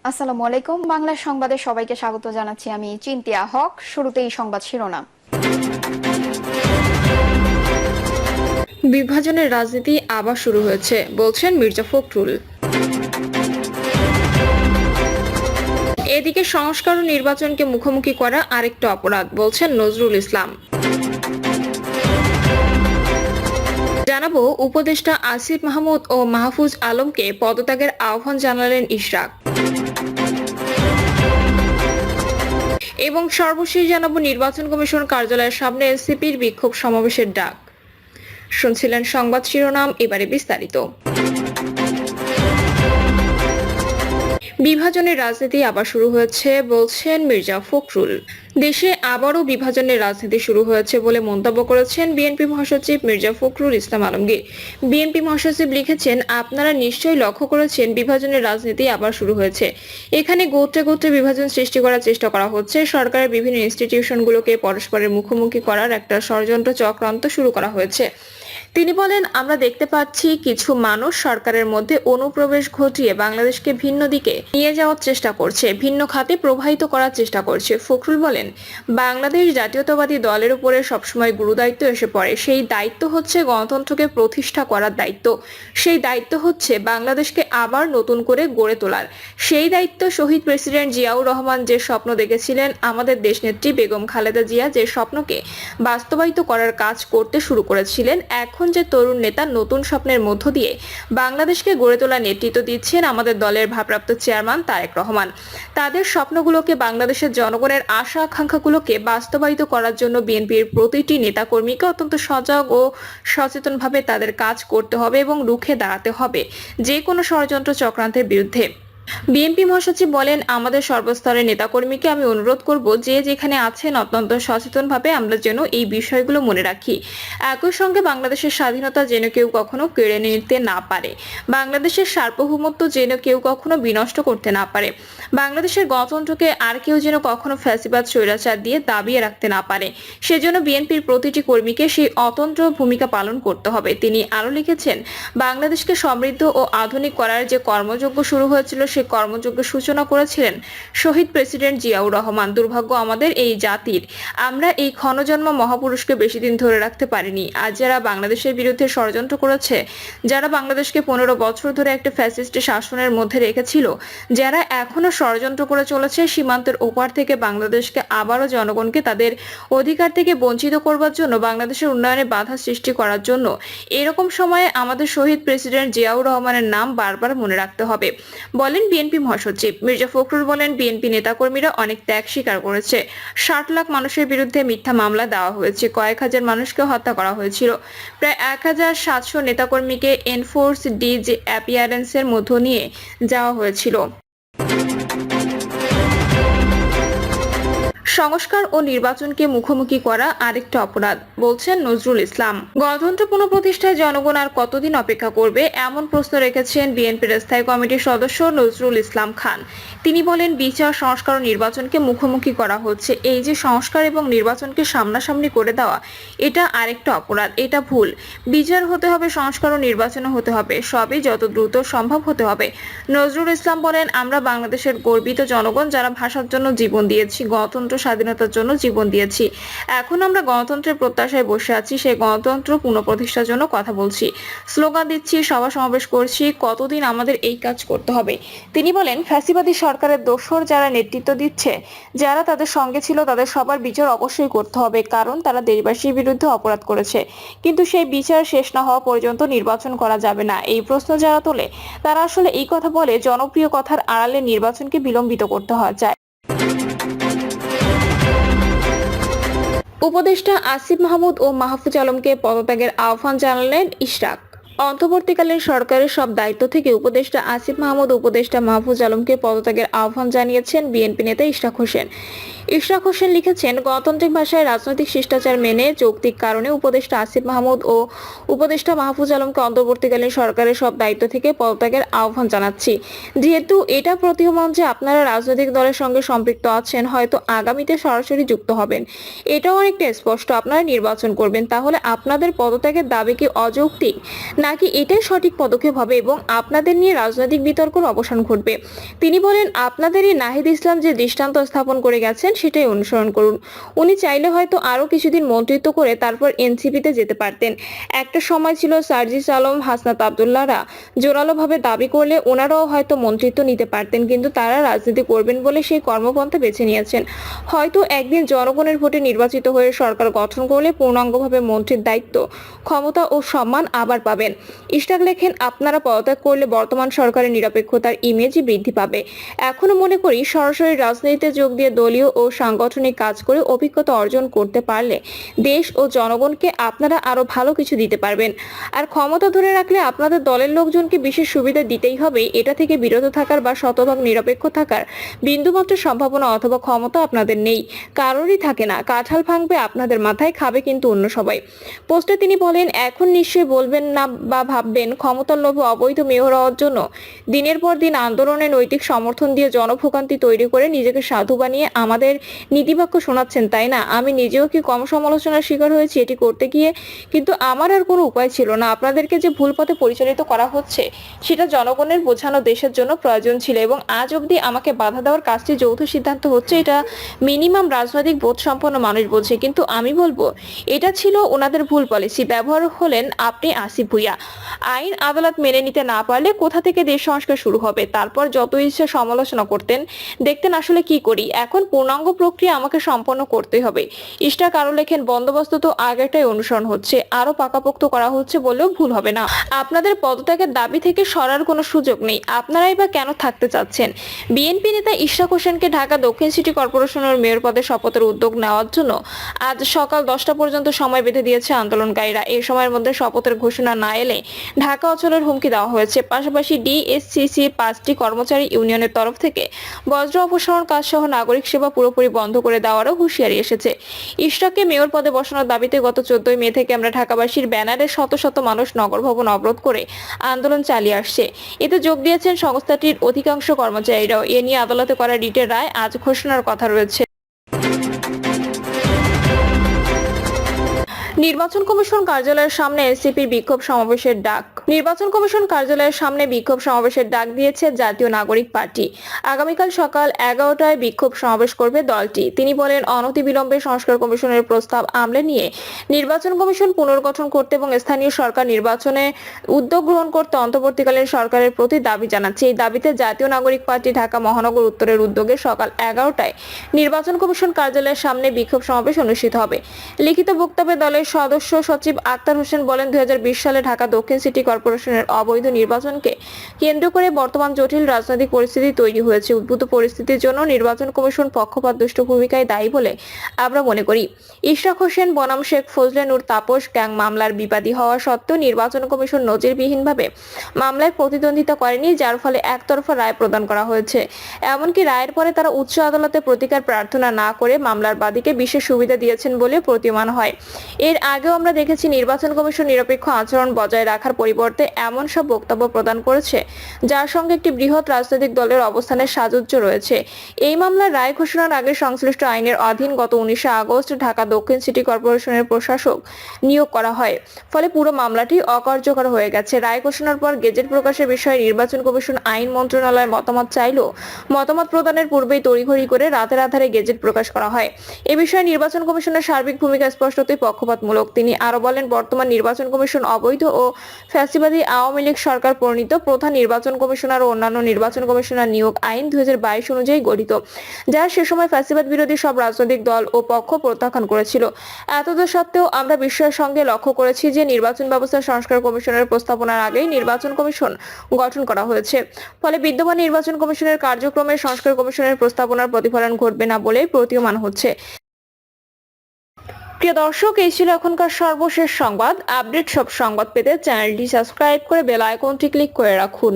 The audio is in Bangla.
আসসালামু আলাইকুম। বাংলা সংবাদে সবাইকে স্বাগত জানাচ্ছি। আমি চিন্তিয়া হক। শুরুতেই সংবাদ শিরোনাম। বিভাজনের রাজনীতি আবার শুরু হয়েছে বলছেন মির্জা ফখরুল। এদিকে সংস্কার ও নির্বাচনকে মুখোমুখি করা আরেকটা অপরাধ বলছেন নজরুল ইসলাম। জানাবো উপদেষ্টা আসিফ মাহমুদ ও মাহফুজ আলমকে পদত্যাগের আহ্বান জানালেন ইশরাক। এবং সর্বশেষ জানাবো নির্বাচন কমিশন কার্যালয়ের সামনে এনসিপির বিক্ষোভ সমাবেশের ডাক। শুনছিলেন সংবাদ শিরোনাম, এবারে বিস্তারিত। বিভাজনের রাজনীতি আবার শুরু হয়েছে বলছেন মির্জা ফখরুল। দেশে আবারও বিভাজনের রাজনীতি শুরু হয়েছে বলে মন্তব্য করেছেন বিএনপি মহাসচিব মির্জা ফখরুল ইসলাম আলমগীর। বিএনপি মহাসচিব লিখেছেন, আপনারা নিশ্চয়ই লক্ষ্য করেছেন বিভাজনের রাজনীতি আবার শুরু হয়েছে। এখানে গোত্রে গোত্রে বিভাজন সৃষ্টি করার চেষ্টা করা হচ্ছে। সরকারের বিভিন্ন ইনস্টিটিউশনগুলোকে পরস্পরের মুখোমুখি করার একটা ষড়যন্ত্র চক্রান্ত শুরু করা হয়েছে। তিনি বলেন, আমরা দেখতে পাচ্ছি কিছু মানুষ সরকারের মধ্যে অনুপ্রবেশ ঘটিয়ে বাংলাদেশকে ভিন্ন দিকে নিয়ে যাওয়ার চেষ্টা করছে, ভিন্ন খাতে প্রবাহিত করার চেষ্টা করছে। ফখরুল বলেন, বাংলাদেশ জাতীয়তাবাদী দলের উপরে সবসময় গুরুদায়িত্ব এসে পড়ে। সেই দায়িত্ব হচ্ছে গণতন্ত্রকে প্রতিষ্ঠা করার দায়িত্ব। সেই দায়িত্ব হচ্ছে বাংলাদেশকে আবার নতুন করে গড়ে তোলার। সেই দায়িত্ব শহীদ প্রেসিডেন্ট জিয়াউর রহমান যে স্বপ্ন দেখেছিলেন, আমাদের দেশনেত্রী বেগম খালেদা জিয়া যে স্বপ্নকে বাস্তবায়িত করার কাজ করতে শুরু করেছিলেন, এখন যে তরুণ নেতা নতুন স্বপ্নের মধ্য দিয়ে বাংলাদেশকে গড়ে তোলার নেতৃত্ব দিচ্ছেন আমাদের দলের ভারপ্রাপ্ত চেয়ারম্যান তারেক রহমান। তাদের স্বপ্নগুলোকে, বাংলাদেশের জনগণের আশা আকাঙ্ক্ষাগুলোকে বাস্তবায়িত করার জন্য বিএনপির প্রতিটি নেতাকর্মীকে অত্যন্ত সজাগ ও সচেতনভাবে তাদের কাজ করতে হবে এবং রুখে দাঁড়াতে হবে যে কোনো ষড়যন্ত্র চক্রান্তের বিরুদ্ধে। বিএনপি মহাসচিব বলেন, আমাদের সর্বস্তরের নেতাকর্মীকে আমি অনুরোধ করব যে যেখানে আছেন অত্যন্ত সচেতনভাবে আমরা যেন এই বিষয়গুলো মনে রাখি। একই সঙ্গে বাংলাদেশের স্বাধীনতা যেন কেউ কখনো কেড়ে নিতে না পারে, বাংলাদেশের সার্বভৌমত্ব যেন কেউ কখনো বিনষ্ট করতে না পারে, বাংলাদেশের গণতন্ত্রকে আর কেউ যেন কখনো ফ্যাসিবাদ স্বৈরাচার দিয়ে দাবিয়ে রাখতে না পারে। সেজন্য বিএনপির প্রতিটি কর্মীকে সেই অতন্ত্র ভূমিকা পালন করতে হবে। তিনি আরো লিখেছেন, বাংলাদেশকে সমৃদ্ধ ও আধুনিক করার যে কর্মযজ্ঞ শুরু হয়েছিল, সেই কর্মযজ্ঞের সূচনা করেছিলেন শহীদ প্রেসিডেন্ট জিয়াউর রহমান। দুর্ভাগ্য আমাদের এই জাতির, আমরা এই ক্ষণজন্ম মহাপুরুষকে বেশি দিন ধরে রাখতে পারিনি। আজ যারা বাংলাদেশের বিরুদ্ধে ষড়যন্ত্র করেছে, যারা বাংলাদেশকে 15 বছর ধরে একটা ফ্যাসিস্ট শাসনের মধ্যে রেখেছিল, যারা এখনো ষড়যন্ত্র করে চলেছে সীমান্তের ওপার থেকে বাংলাদেশকে আবারও জনগণকে তাদের অধিকার থেকে বঞ্চিত করবার জন্য, বাংলাদেশের উন্নয়নে বাধা সৃষ্টি করার জন্য, এরকম সময়ে আমাদের শহীদ প্রেসিডেন্ট জিয়াউর রহমানের নাম বারবার মনে রাখতে হবে বলেন বিএনপি মহাসচিব। মির্জা ফখরুল বলেন, বিএনপি নেতাকর্মীরা অনেক ত্যাগ স্বীকার করেছে। 60 লাখ মানুষের বিরুদ্ধে মিথ্যা মামলা দেওয়া হয়েছে, কয়েক হাজার মানুষকে হত্যা করা হয়েছিল। প্রায় 1700 নেতাকর্মীকে এনফোর্স ডিজ অ্যাপিয়ারেন্সের মধ্য নিয়ে যাওয়া হয়েছিল। সংস্কার ও নির্বাচনকে মুখোমুখি করা আরেকটা অপরাধ বলছেন নজরুল ইসলাম। গণতন্ত্র পুনঃপ্রতিষ্ঠায় জনগণ আর কতদিন অপেক্ষা করবে, এমন প্রশ্ন রেখেছেন বিএনপির স্থায়ী কমিটির সদস্য নজরুল ইসলাম খান। তিনি বলেন, বিচার, সংস্কার ও নির্বাচনকে মুখোমুখি করা হচ্ছে। এই যে সংস্কার এবং নির্বাচনকে সামনাসামনি করে দেওয়া, এটা আরেকটা অপরাধ, এটা ভুল। বিচার হতে হবে, সংস্কার ও নির্বাচনও হতে হবে, সবই যত দ্রুত সম্ভব হতে হবে। নজরুল ইসলাম বলেন, আমরা বাংলাদেশের গর্বিত জনগণ, যারা ভাষার জন্য জীবন দিয়েছি, গণতন্ত্র স্বাধীনতার জন্য জীবন দিয়েছি। এখন আমরা গণতন্ত্রের প্রত্যাশায় বসে আছি, সেই গণতন্ত্র পুনঃপ্রতিষ্ঠার জন্য কথা বলছি, স্লোগান দিচ্ছি, সভা সমাবেশ করছি। কতদিন আমাদের এই কাজ করতে হবে? তিনি বলেন, ফ্যাসিবাদী সরকারের দোসর যারা নেতৃত্ব দিচ্ছে, যারা তাদের সঙ্গে ছিল, তাদের সবার বিচার অবশ্যই করতে হবে, কারণ তারা দেশবাসীর বিরুদ্ধে অপরাধ করেছে। কিন্তু সেই বিচার শেষ না হওয়া পর্যন্ত নির্বাচন করা যাবে না। এই প্রশ্ন যারা তোলে, তারা আসলে এই কথা বলে জনপ্রিয় কথার আড়ালে নির্বাচনকে বিলম্বিত করতে চায়। উপদেষ্টা আসিফ মাহমুদ ও মাহফুজ আলমকে পদত্যাগের আহ্বান জানালেন ইশরাক। অন্তর্বর্তীকালীন সরকারের সব দায়িত্ব থেকে উপদেষ্টা আসিফ মাহমুদ ও উপদেষ্টা মাহফুজ আলমকে পদত্যাগের আহ্বান জানিয়েছেন বিএনপি নেতা ইশরাক হোসেন। ইশরাক হোসেন লিখেছেন, গণতান্ত্রিক ভাষায় রাজনৈতিক শিষ্টাচার মেনে যৌক্তিক কারণে উপদেষ্টা আসিফ মাহমুদ ও উপদেষ্টা মাহফুজ আলমকে অন্তর্বর্তীকালীন সরকারের সব দায়িত্ব থেকে পদত্যাগের আহ্বান জানাচ্ছি। যেহেতু এটা প্রতীয়মান যে আপনারা রাজনৈতিক দলের সঙ্গে সম্পৃক্ত আছেন, হয়তো আগামীতে সরাসরি যুক্ত হবেন, এটাও অনেকটা স্পষ্ট। আপনারা নির্বাচন করবেন, তাহলে আপনাদের পদত্যাগের দাবি কি অযৌক্তিক, নাকি এটাই সঠিক পদক্ষেপ হবে এবং আপনাদের নিয়ে রাজনৈতিক বিতর্কের অবসান ঘটবে। তিনি বলেন, আপনাদেরই নাহিদ ইসলাম যে দৃষ্টান্ত স্থাপন করে গেছেন সেটাই অনুসরণ করুন। উনি চাইলে হয়তো আরো কিছুদিন মন্ত্রিত্ব করে তারপর এনসিপিতে যেতে পারতেন। একটা সময় ছিল সার্জিস আলম, হাসনাত আব্দুল্লাহরা জোরালোভাবে দাবি করলে ওনারাও হয়তো মন্ত্রিত্ব নিতে পারতেন, কিন্তু তারা রাজনীতি করবেন বলে সেই কর্মপন্থা বেছে নিয়েছেন। হয়তো একদিন জনগণের ভোটে নির্বাচিত হয়ে সরকার গঠন করলে পূর্ণাঙ্গভাবে মন্ত্রীর দায়িত্ব, ক্ষমতা ও সম্মান আবার পাবেন। ইশতাক লেখেন, আপনারা পদত্যাগ করলে বর্তমান সরকারের নিরপেক্ষতার ইমেজই বৃদ্ধি পাবে। এখনো মনে করি সরাসরি রাজনীতিতে যোগ দিয়ে দলীয় ও সাংগঠনিক কাজ করে অভিজ্ঞতা অর্জন করতে পারলে দেশ ও জনগণকে আপনারা আরো ভালো কিছু দিতে পারবেন। আর ক্ষমতা ধরে রাখলে আপনাদের দলের লোকজনকে বিশেষ সুবিধা দিতেই হবে, এটা থেকে বিরত থাকার বা শতভাগ নিরপেক্ষ থাকার বিন্দুমাত্র সম্ভাবনা অথবা ক্ষমতা আপনাদের নেই, কারোরই থাকে না। কাঁঠাল ভাঙবে আপনাদের মাথায়, খাবে কিন্তু অন্য সবাই। পোস্টে তিনি বলেন, এখন নিশ্চয়ই বলবেন না বা ভাববেন ক্ষমতার লোভে অবৈধ মেয়র হওয়ার জন্য দিনের পর দিন আন্দোলনের নৈতিক সমর্থন দিয়ে জনভোগান্তি তৈরি করে নিজেকে সাধু বানিয়ে আমাদের নীতিবাক্য শোনাচ্ছেন, তাই না? আমি নিজেও কি কম সমালোচনার শিকার হয়েছি এটি করতে গিয়ে, কিন্তু আমার আর কোনো উপায় ছিল না। আপনাদেরকে যে ভুল পথে পরিচালিত করা হচ্ছে সেটা জনগণের বোঝানো দেশের জন্য প্রয়োজন ছিল এবং আজ অবধি আমাকে বাধা দেওয়ার কাজটি যৌথ সিদ্ধান্ত হচ্ছে, এটা মিনিমাম রাজনৈতিক বোধ সম্পন্ন মানুষ বোঝে। কিন্তু আমি বলবো এটা ছিল ওনাদের ভুল পলিসি। ব্যবহার হলেন আপনি আসিফ ভুইয়া। আইন আদালত মেনে নিতে না পারলে কোথা থেকে দেশ সংস্কার শুরু হবে? তারপর যত ইচ্ছে সমালোচনা করতেন, দেখতেন আসলে কি করি। এখন পূর্ণাঙ্গ প্রক্রিয়া আমাকে সম্পন্ন করতে হবে। ইশতাক আরো লেখেন, বন্দোবস্ত তো আগেরটাই অনুসরণ হচ্ছে, আরো পাকাপোক্ত করা হচ্ছে বলেও ভুল হবে না। আপনাদের পদত্যাগের দাবি থেকে সরার কোনো সুযোগ নেই, আপনারাই বা কেন থাকতে চাচ্ছেন? বিএনপি নেতা ইশরাক হোসেনকে ঢাকা দক্ষিণ সিটি কর্পোরেশনের মেয়র পদে শপথের উদ্যোগ নেওয়ার জন্য আজ সকাল 10টা পর্যন্ত সময় বেঁধে দিয়েছে আন্দোলনকারীরা। এই সময়ের মধ্যে শপথের ঘোষণা না এলে ঢাকা অচলের হুমকি দেওয়া হয়েছে। পাশাপাশি ডিএসসিসি 5টি কর্মচারী ইউনিয়নের তরফ থেকে বজ্র অপসারণ কাজ সহ নাগরিক সেবা পুরোপুরি বন্ধ করে দেওয়ারও হুঁশিয়ারি এসেছে। ইশরাককে মেয়র পদে বসানোর দাবিতে গত 14 মে থেকে আমরা ঢাকাবাসীর ব্যানারে শত শত মানুষ নগর ভবন অবরোধ করে আন্দোলন চালিয়ে আসছে। এতে যোগ দিয়েছেন সংস্থাটির অধিকাংশ কর্মচারীরাও। এ নিয়ে আদালতে করা রিটের রায় আজ ঘোষণার কথা রয়েছে। নির্বাচন কমিশন কার্যালয়ের সামনে এনসিপির বিক্ষোভ সমাবেশের ডাক। নির্বাচন কমিশন কার্যালয়ের সামনে বিক্ষোভ সমাবেশের ডাক দিয়েছে জাতীয় নাগরিক পার্টি। আগামীকাল সকাল 11টায় বিক্ষোভ সমাবেশ করবে দলটি। তিনি বলেন, অনতিবিলম্বে সংস্কার কমিশনের প্রস্তাব আমলে নিয়ে নির্বাচন কমিশন পুনর্গঠন করতে এবং স্থানীয় সরকার নির্বাচনে উদ্যোগ গ্রহণ করতে অন্তর্বর্তীকালীন সরকারের প্রতি দাবি জানাচ্ছে। এই দাবিতে জাতীয় নাগরিক পার্টি ঢাকা মহানগর উত্তরের উদ্যোগে সকাল 11টায় নির্বাচন কমিশন কার্যালয়ের সামনে বিক্ষোভ সমাবেশ অনুষ্ঠিত হবে। লিখিত বক্তব্যে দলের সদস্য সচিব আক্তার হোসেন বলেন, 2020 সালে ঢাকা দক্ষিণ সিটি কর্পোরেশনের অবৈধ নির্বাচনকে কেন্দ্র করে বর্তমান জটিল রাজনৈতিক পরিস্থিতি তৈরি হয়েছে। উদ্ভূত পরিস্থিতির জন্য নির্বাচন কমিশন পক্ষপাতদুষ্ট ভূমিকায় দায়ী বলে আমরা মনে করি। ইশরাক হোসেন বনাম শেখ ফজলে নূর তাপস গ্যাং মামলার বিবাদী হওয়া সত্ত্বেও নির্বাচন কমিশন নজিরবিহীনভাবে মামলায় প্রতিদ্বন্দ্বিতা করেনি, যার ফলে একতরফা রায় প্রদান করা হয়েছে। এমনকি রায়ের পরে তারা উচ্চ আদালতে প্রতিকার প্রার্থনা না করে মামলার বাদীকে বিশেষ সুবিধা দিয়েছেন বলে প্রতীয়মান হয়। এর আগেও আমরা দেখেছি নির্বাচন কমিশন নিরপেক্ষ আচরণ বজায় রাখার পরিবর্তে এমন সব বক্তব্য প্রদান করেছে যার সঙ্গে একটি বৃহৎ রাজনৈতিক দলের অবস্থানের সাযুজ্য রয়েছে। এই মামলার রায় ঘোষণার আগে সংশ্লিষ্ট আইনের অধীন গত 19 আগস্ট ঢাকা দক্ষিণ সিটি কর্পোরেশনের প্রশাসক নিয়োগ করা হয়। ফলে পুরো মামলাটি অকার্যকর হয়ে গেছে। রায় ঘোষণার পর গেজেট প্রকাশের বিষয়ে নির্বাচন কমিশন আইন মন্ত্রণালয় মতামত চাইলেও মতামত প্রদানের পূর্বেই তড়িঘড়ি করে রাতের আধারে গেজেট প্রকাশ করা হয়। এ বিষয়ে নির্বাচন কমিশনের সার্বিক ভূমিকা স্পষ্টতই পক্ষপাতমূলক। তিনি আরো বলেন, বর্তমান নির্বাচন কমিশন অবৈধ ও ফ্যাসিবাদী আওয়ামী লীগ সরকার প্রণীত প্রধান নির্বাচন কমিশনার ও অন্যান্য নির্বাচন কমিশনার নিয়োগ আইন 2022 অনুযায়ী গঠিত, যা সে সময় ফ্যাসিবাদ বিরোধী সব রাজনৈতিক দল ও পক্ষ প্রত্যাখ্যান করেছিল। এতদ সত্ত্বেও আমরা বিস্ময়ের সঙ্গে লক্ষ্য করেছি যে নির্বাচন ব্যবস্থা সংস্কার কমিশনের প্রস্তাবনার আগেই নির্বাচন কমিশন গঠন করা হয়েছে। ফলে বিদ্যমান নির্বাচন কমিশনের কার্যক্রমে সংস্কার কমিশনের প্রস্তাবনার প্রতিফলন ঘটবে না বলেই প্রতীয়মান হচ্ছে। প্রিয় দর্শক, এই ছিল এখনকার সর্বশেষ সংবাদ। আপডেট সব সংবাদ পেতে চ্যানেলটি সাবস্ক্রাইব করে বেল আইকনটি ক্লিক করে রাখুন।